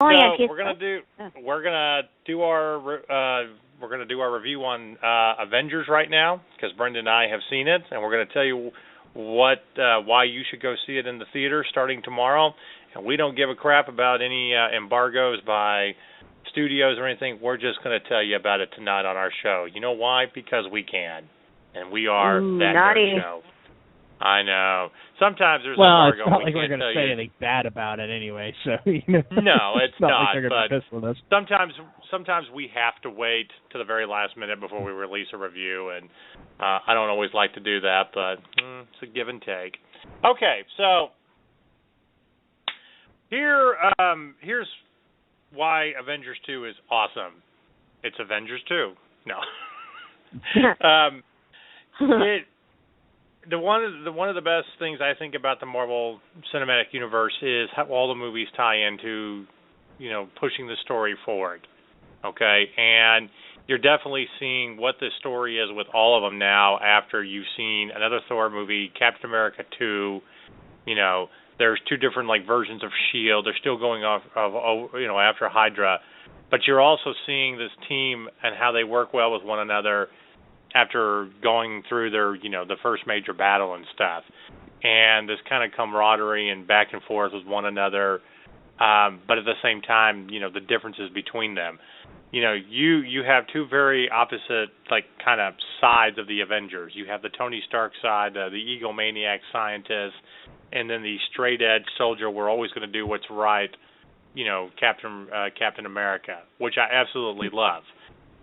Oh So yeah, kids. we're gonna do our review on Avengers right now because Brenda and I have seen it, and we're gonna tell you why you should go see it in the theater starting tomorrow. And we don't give a crap about any embargoes by studios or anything. We're just gonna tell you about it tonight on our show. You know why? Because we can, and we are that naughty. nerd show. I know. Sometimes there's well, embargo. it's not we like can't we're going to tell say you. anything bad about it anyway, so, No, it's not not, like they're going to but be pissed with us. sometimes we have to wait to the very last minute before we release a review, and I don't always like to do that, but it's a give and take. Okay, so here's why Avengers 2 is awesome. It's Avengers 2. No. One of the best things I think about the Marvel Cinematic Universe is how all the movies tie into, pushing the story forward. Okay, and you're definitely seeing what the story is with all of them now after you've seen another Thor movie, Captain America 2. There's two different versions of Shield. They're still going off of after Hydra, but you're also seeing this team and how they work well with one another after going through their, the first major battle and stuff. And this kind of camaraderie and back and forth with one another, but at the same time, the differences between them. You have two very opposite, kind of sides of the Avengers. You have the Tony Stark side, the egomaniac scientist, and then the straight-edge soldier, we're always going to do what's right, Captain America, which I absolutely love.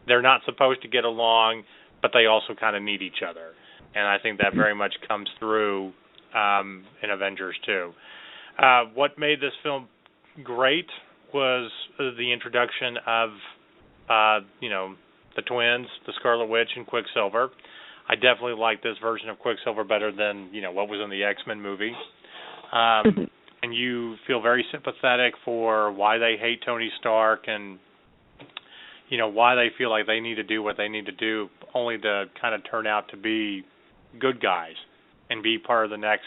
They're not supposed to get along, but they also kind of need each other. And I think that very much comes through in Avengers 2. What made this film great was the introduction of, the twins, the Scarlet Witch and Quicksilver. I definitely like this version of Quicksilver better than, what was in the X-Men movie. And you feel very sympathetic for why they hate Tony Stark and why they feel like they need to do what they need to do, only to kind of turn out to be good guys and be part of the next,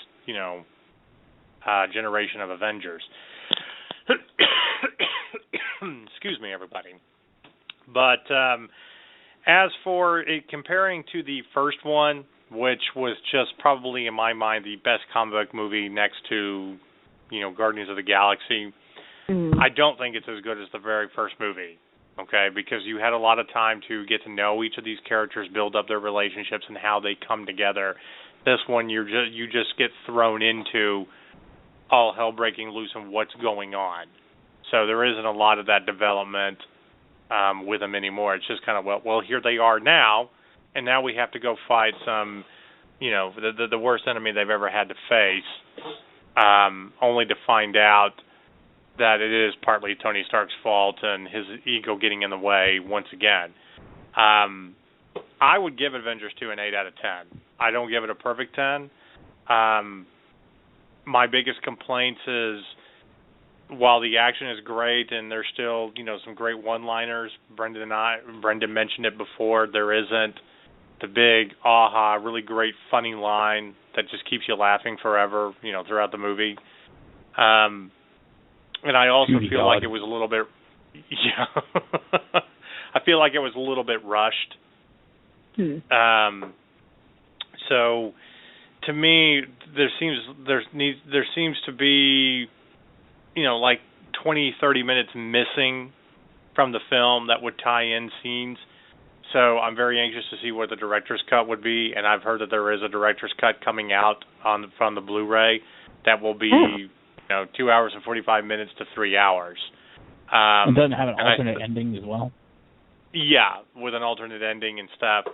generation of Avengers. Excuse me, everybody. But as for it, comparing to the first one, which was just probably, in my mind, the best comic book movie next to, Guardians of the Galaxy, I don't think it's as good as the very first movie. Okay, because you had a lot of time to get to know each of these characters, build up their relationships, and how they come together. This one, you just get thrown into all hell breaking loose and what's going on. So there isn't a lot of that development with them anymore. It's just kind of well, here they are now, and now we have to go fight some, the worst enemy they've ever had to face, only to find out that it is partly Tony Stark's fault and his ego getting in the way once again. I would give Avengers 2 an 8 out of 10. I don't give it a perfect 10. My biggest complaints is, while the action is great and there's still, some great one-liners, Brendan mentioned it before, there isn't the big, aha, really great funny line that just keeps you laughing forever, throughout the movie. And I also feel like it was a little bit, I feel like it was a little bit rushed. So, to me, there seems to be, 20, 30 minutes missing from the film that would tie in scenes. So I'm very anxious to see what the director's cut would be, and I've heard that there is a director's cut coming out from the Blu-ray that will be 2 hours and 45 minutes to 3 hours. And doesn't have an alternate ending as well? Yeah, with an alternate ending and stuff.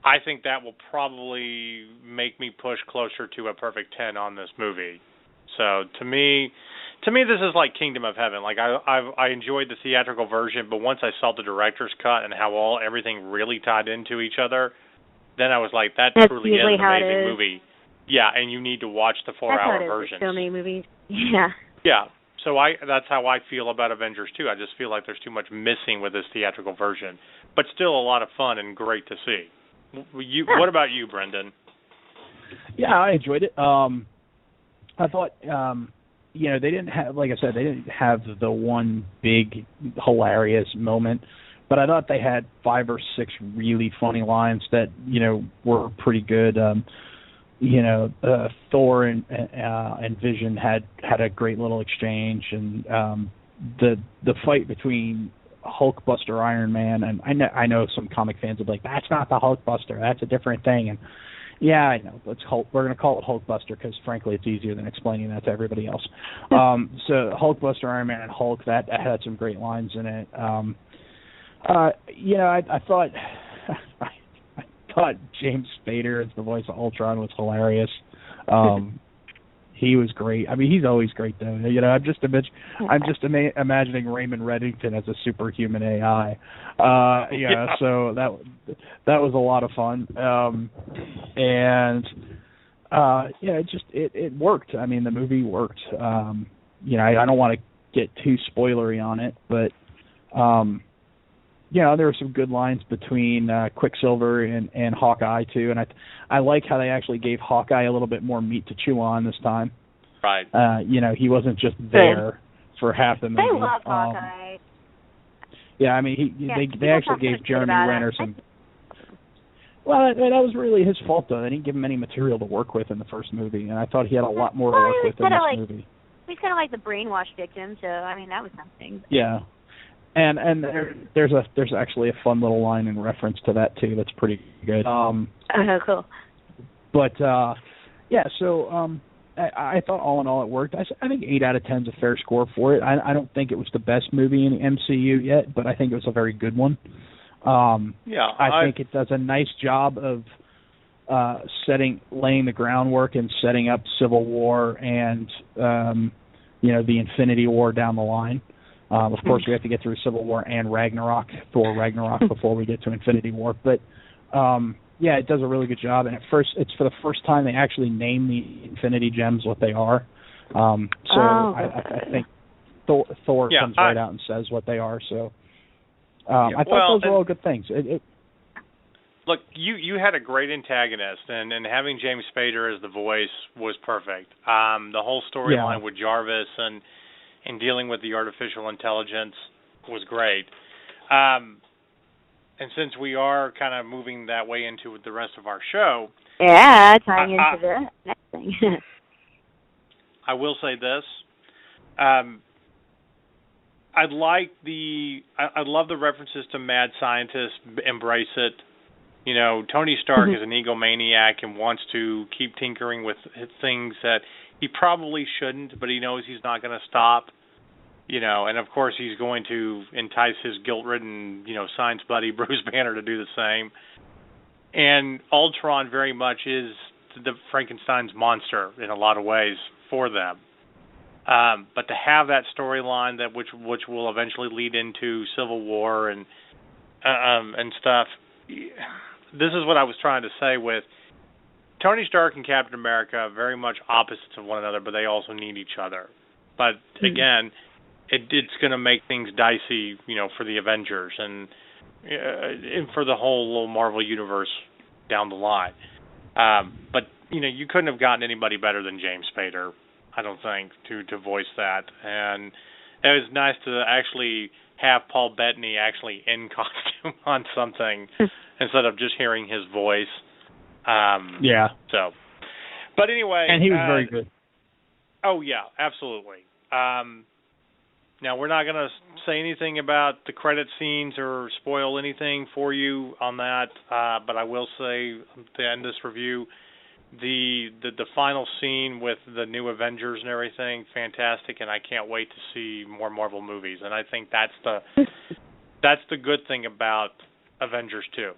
I think that will probably make me push closer to a perfect 10 on this movie. So to me, this is like Kingdom of Heaven. Like I enjoyed the theatrical version, but once I saw the director's cut and how everything really tied into each other, then I was like, that truly is an amazing movie. Yeah, and you need to watch the 4-hour version. So many movies. Yeah. Yeah. So that's how I feel about Avengers 2. I just feel like there's too much missing with this theatrical version, but still a lot of fun and great to see. What about you, Brendan? Yeah, I enjoyed it. I thought they didn't have, like I said, they didn't have the one big hilarious moment, but I thought they had 5 or 6 really funny lines that were pretty good. Thor and Vision had a great little exchange, and the fight between Hulkbuster Iron Man, and I know some comic fans will be like, that's not the Hulkbuster, that's a different thing, and yeah, I know. We're going to call it Hulkbuster because, frankly, it's easier than explaining that to everybody else. So Hulkbuster, Iron Man, and Hulk, that had some great lines in it. I thought I thought James Spader as the voice of Ultron was hilarious. He was great. I mean, he's always great, though. I'm just imagining Raymond Reddington as a superhuman AI. So that was a lot of fun. It worked. I mean, the movie worked. I don't want to get too spoilery on it, but there were some good lines between Quicksilver and Hawkeye too, and I like how they actually gave Hawkeye a little bit more meat to chew on this time. Right. He wasn't just there for half the movie. They love Hawkeye. Yeah, I mean, they actually gave Jeremy Renner some. Well, that was really his fault, though. They didn't give him any material to work with in the first movie, and I thought he had a lot more to work with in this movie. He's kind of like the brainwashed victim, so I mean that was something. Yeah. And there's actually a fun little line in reference to that too. That's pretty good. Oh, cool. But so I thought all in all it worked. I think 8 out of 10 is a fair score for it. I don't think it was the best movie in the MCU yet, but I think it was a very good one. I think it does a nice job of laying the groundwork and setting up Civil War and the Infinity War down the line. Of course, we have to get through Civil War and Thor Ragnarok, before we get to Infinity War. But, it does a really good job. And it's for the first time they actually name the Infinity Gems what they are. I think Thor comes right out and says what they are. So I thought those were all good things. Look, you had a great antagonist, and having James Spader as the voice was perfect. The whole storyline with Jarvis and dealing with the artificial intelligence was great. And since we are kind of moving that way into the rest of our show... Yeah, tying into the next thing. I will say this. I love the references to mad scientists, embrace it. Tony Stark is an egomaniac and wants to keep tinkering with things that he probably shouldn't, but he knows he's not going to stop. And of course he's going to entice his guilt-ridden, science buddy Bruce Banner to do the same. And Ultron very much is the Frankenstein's monster in a lot of ways for them. But to have that storyline which will eventually lead into Civil War and stuff, this is what I was trying to say with Tony Stark and Captain America, very much opposites of one another, but they also need each other. But again, it's going to make things dicey, for the Avengers and for the whole little Marvel universe down the line. But you couldn't have gotten anybody better than James Spader, I don't think, to voice that. And it was nice to actually have Paul Bettany actually in costume on something instead of just hearing his voice. So, but anyway, and he was very good. Oh yeah, absolutely. Now, we're not going to say anything about the credit scenes or spoil anything for you on that, but I will say to end this review, the final scene with the new Avengers and everything, fantastic, and I can't wait to see more Marvel movies. And I think that's the good thing about Avengers 2.